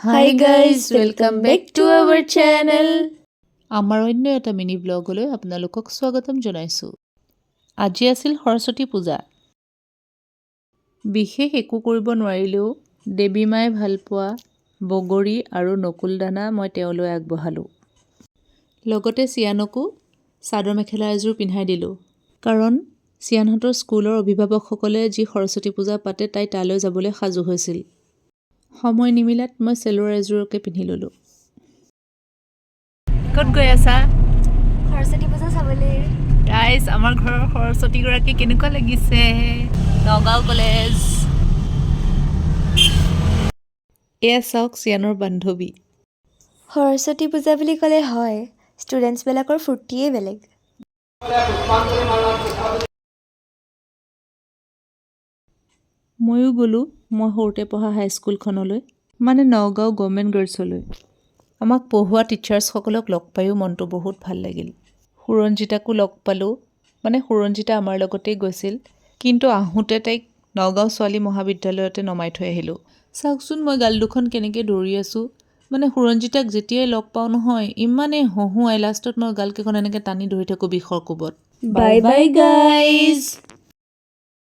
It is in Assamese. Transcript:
Hi guys, welcome back to our channel. আমাৰ অন্য এটা মিনি ব্লগলৈ আপোনালোকক স্বাগতম জনাইছোঁ। আজি আছিল সৰস্বতী পূজা। বিশেষ একো কৰিব নোৱাৰিলেও দেৱী মায়ে ভালপোৱা বগৰী আৰু নকুল দানা মই তেওঁলৈ আগবঢ়ালোঁ। লগতে চিয়ানকো চাদৰ মেখেলা এযোৰ পিন্ধাই দিলোঁ। কাৰণ চিয়ানহঁতৰ স্কুলৰ অভিভাৱকসকলে যি সৰস্বতী পূজা পাতে তাই তালৈ যাবলৈ সাজু হৈছিল। সময় নিমিলাত মই চেলোৱাৰ এযোৰকে পিন্ধি ল'লোঁ। ক'ত গৈ আছা? সৰস্বতী পূজা চাবলৈ। গাইজ, আমাৰ ঘৰৰ সৰস্বতীগৰাকী কেনেকুৱা লাগিছে? নগাঁও কলেজ। এয়া চাওক চিয়ানৰ বান্ধৱী। সৰস্বতী পূজা বুলি ক'লে হয়, ষ্টুডেণ্টছবিলাকৰ ফূৰ্তিয়েই বেলেগ। ময়ো গ'লোঁ মই সৰুতে পঢ়া হাইস্কুলখনলৈ, মানে নগাঁও গভৰ্ণমেণ্ট গাৰ্লছলৈ। আমাক পঢ়োৱা টিচাৰ্ছসকলক লগ পায়ো মনটো বহুত ভাল লাগিল। সুৰঞ্জিতাকো লগ পালোঁ, মানে সুৰঞ্জিতা আমাৰ লগতেই গৈছিল, কিন্তু আহোঁতে তাইক নগাঁও ছোৱালী মহাবিদ্যালয়তে নমাই থৈ আহিলোঁ। চাওকচোন মই গাল দুখন কেনেকৈ দৌৰি আছোঁ, মানে সুৰঞ্জিতাক যেতিয়াই লগ পাওঁ নহয় ইমানেই হহুৱাই, লাষ্টত মই গালকেইখন এনেকৈ টানি ধৰি থাকোঁ বিষৰ কোবত। Bye bye guys.